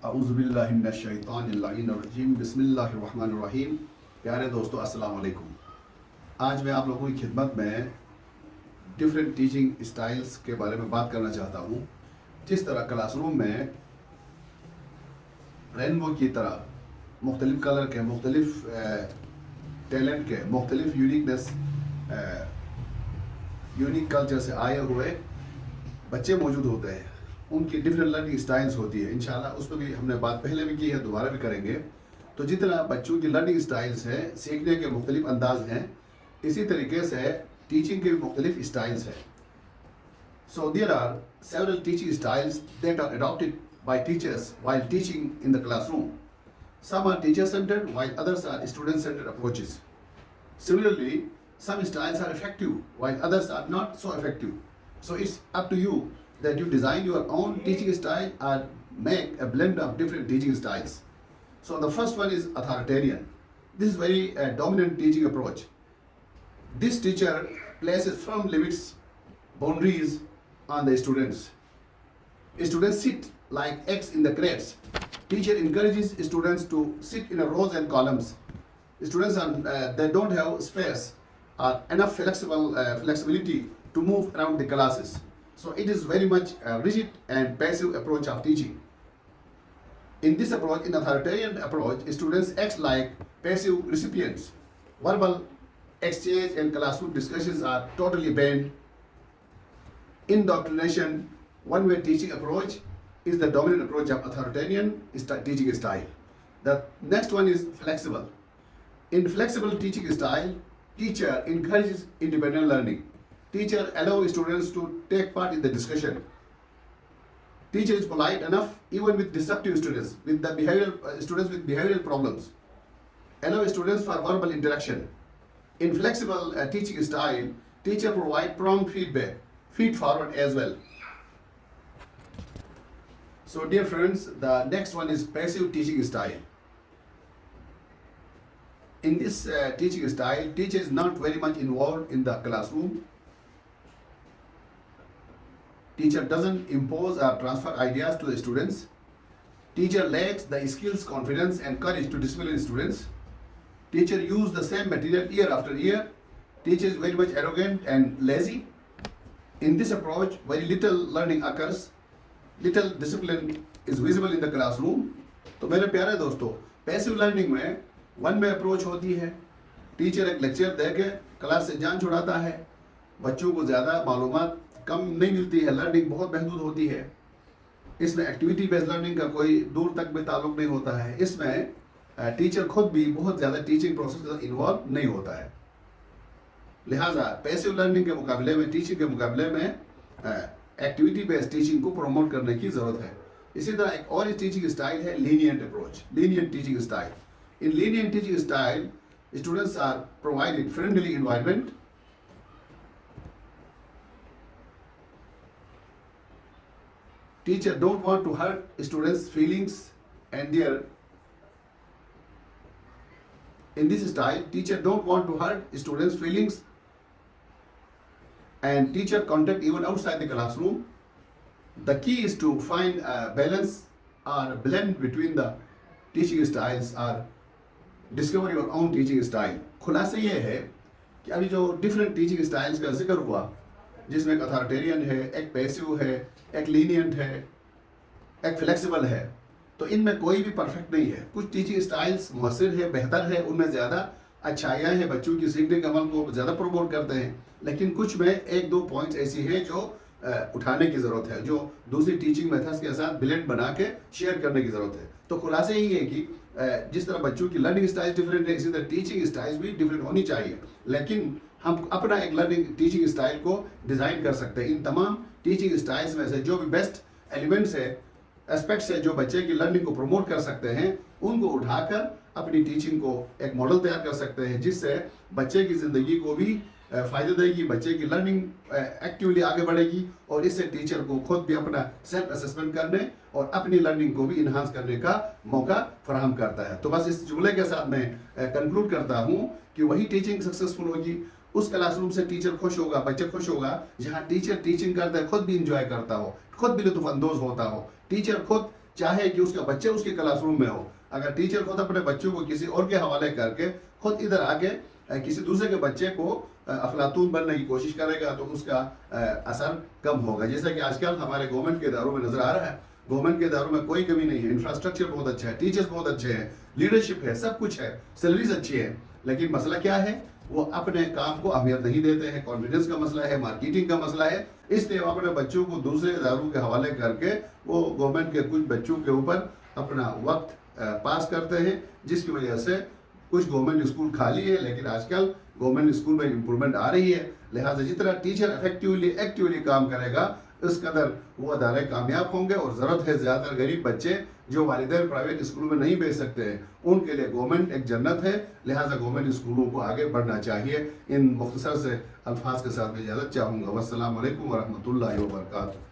اعوذ باللہ من الشیطان اللعین الرجیم بسم اللہ الرحمن الرحیم. پیارے دوستو السلام علیکم. آج میں آپ لوگوں کی خدمت میں ڈفرینٹ ٹیچنگ اسٹائلس کے بارے میں بات کرنا چاہتا ہوں. جس طرح کلاس روم میں رینبو کی طرح مختلف کلر کے، مختلف ٹیلنٹ کے، مختلف یونیکنیس، یونیک کلچر سے آئے ہوئے بچے موجود ہوتے ہیں، ان کی ڈفرینٹ لرننگ اسٹائلس ہوتی ہے. انشاءاللہ اس پہ بھی ہم نے بات پہلے بھی کی ہے، دوبارہ بھی کریں گے. تو جتنا بچوں کی لرننگ اسٹائلس ہیں، سیکھنے کے مختلف انداز ہیں، اسی طریقے سے ٹیچنگ کے بھی مختلف اسٹائلس ہیں. So there are several teaching styles that are adopted by teachers while teaching in the classroom. Some are teacher-centered while others are student-centered approaches. Similarly, some styles are effective while others are not so effective. So it's up to you that you design your own teaching style or make a blend of different teaching styles. So the first one is authoritarian. This is very dominant teaching approach. This teacher places firm limits, boundaries on the students. Students sit like eggs in the crates. Teacher encourages students to sit in a rows and columns. Students they don't have space or enough flexibility to move around the classes. So it is very much a rigid and passive approach of teaching. In this approach, in authoritarian approach, students act like passive recipients. Verbal exchange and classroom discussions are totally banned. Indoctrination, one-way teaching approach, is the dominant approach of authoritarian teaching style. The next one is flexible. In flexible teaching style, teacher encourages independent learning. Teacher allows students to take part in the discussion. Teacher is polite enough even with disruptive students, with the students with behavioral problems. Allow students for verbal interaction. In flexible teaching style, teacher provide prompt feedback, feed forward as well. So dear friends, the next one is passive teaching style. In this teaching style, teacher is not very much involved in the classroom. Teacher doesn't impose or transfer ideas to the students. Teacher lacks the skills, confidence and courage to discipline students. Teacher uses the same material year after year. Teacher is very much arrogant and lazy. In this approach, very little learning occurs. Little discipline is visible in the classroom. تو میرے پیارے دوستو، passive learning میں one way approach ہوتی ہے. Teacher ایک lecture دے کے class سے جان چھڑاتا ہے. بچوں کو زیادہ معلومات کم نہیں ملتی ہے، لرننگ بہت محدود ہوتی ہے. اس میں ایکٹیویٹی بیس لرننگ کا کوئی دور تک بھی تعلق نہیں ہوتا ہے. اس میں ٹیچر خود بھی بہت زیادہ ٹیچنگ پروسیس کا انوالو نہیں ہوتا ہے. لہٰذا پیسو لرننگ کے مقابلے میں، ٹیچنگ کے مقابلے میں ایکٹیویٹی بیس ٹیچنگ کو پروموٹ کرنے کی ضرورت ہے. اسی طرح ایک اور ٹیچنگ اسٹائل ہے lenient approach, lenient teaching style. In lenient teaching style students are provided friendly environment. Teacher don't want to hurt students' feelings and their. In this style, teacher don't want to hurt students' feelings and teacher contact even outside the classroom. The key is to find a balance or blend between the teaching styles or discover your own teaching style. خلاصہ یہ ہے کہ ابھی جو different teaching styles کا ذکر ہوا، جس میں ایک اتھارٹیرین ہے، ایک پیسو ہے، ایک لینینٹ ہے، ایک فلیکسیبل ہے، تو ان میں کوئی بھی پرفیکٹ نہیں ہے. کچھ ٹیچنگ سٹائلز مؤثر ہے، بہتر ہے، ان میں زیادہ اچھائیاں ہیں، بچوں کی سیکھنے کے عمل کو زیادہ پروموٹ کرتے ہیں. لیکن کچھ میں ایک دو پوائنٹس ایسی ہیں جو اٹھانے کی ضرورت ہے، جو دوسری ٹیچنگ میتھڈس کے ساتھ بلینڈ بنا کے شیئر کرنے کی ضرورت ہے. تو خلاصہ یہی ہے کہ جس طرح بچوں کی لرننگ اسٹائل ڈفرینٹ ہے، اسی طرح ٹیچنگ اسٹائل بھی ڈفرینٹ ہونی چاہیے. لیکن ہم اپنا ایک لرننگ ٹیچنگ اسٹائل کو ڈیزائن کر سکتے ہیں. ان تمام ٹیچنگ اسٹائلس میں سے جو بھی بیسٹ ایلیمنٹس ہے، اسپیکٹس ہے، جو بچے کی لرننگ کو پروموٹ کر سکتے ہیں، ان کو اٹھا کر اپنی ٹیچنگ کو ایک ماڈل تیار کر سکتے ہیں، جس سے بچے کی زندگی کو بھی فائدہ دے گی، بچے کی لرننگ ایکٹیولی آگے بڑھے گی، اور اس سے ٹیچر کو خود بھی اپنا سیلف اسسمنٹ کرنے اور اپنی لرننگ کو بھی انہانس کرنے کا موقع فراہم کرتا ہے. تو بس اس جملے کے ساتھ میں کنکلوڈ کرتا ہوں کہ وہی ٹیچنگ سکسیزفل ہوگی، اس کلاس روم سے ٹیچر خوش ہوگا، بچہ خوش ہوگا جہاں ٹیچر ٹیچنگ کرتا ہے، خود بھی انجوائے کرتا ہو، خود بھی لطف اندوز ہوتا ہو، ٹیچر خود चाहे कि उसका बच्चे उसके क्लासरूम में हो, अगर टीचर खुद अपने बच्चों को किसी और के हवाले करके खुद इधर आके किसी दूसरे के बच्चे को अफलातून बनने की कोशिश करेगा तो उसका असर कम होगा। जैसा कि आजकल हमारे गवर्नमेंट के इदारों में नजर आ रहा है, गवर्नमेंट के इदारों में कोई कमी नहीं है, इंफ्रास्ट्रक्चर बहुत अच्छा है, टीचर्स बहुत अच्छे हैं, लीडरशिप है, सब कुछ है, सैलरीज अच्छी है, लेकिन मसला क्या है, वो अपने काम को अहमियत नहीं देते हैं। कॉन्फिडेंस का मसला है, मार्केटिंग का मसला है, इसलिए वो अपने बच्चों को दूसरे इदारों के हवाले करके वो गवर्नमेंट के कुछ बच्चों के ऊपर अपना वक्त पास करते हैं, जिसकी वजह से कुछ गवर्नमेंट स्कूल खाली है। लेकिन आजकल गवर्नमेंट स्कूल में इम्प्रूवमेंट आ रही है, लिहाजा जितना टीचर इफेक्टिवली एक्टिवली काम करेगा उस कदर वो अदारे कामयाब होंगे। और ज़रूरत है ज़्यादातर गरीब बच्चे जो वालिदैन प्राइवेट स्कूल में नहीं भेज सकते हैं, उनके लिए गवर्नमेंट एक जन्नत है, लिहाजा गवर्नमेंट स्कूलों को आगे बढ़ना चाहिए। इन मुख्तसर से अल्फाज के साथ मैं इजाज़त चाहूँगा। वस्सलाम अलैकुम वरहमतुल्लाहि वबरकातुहू।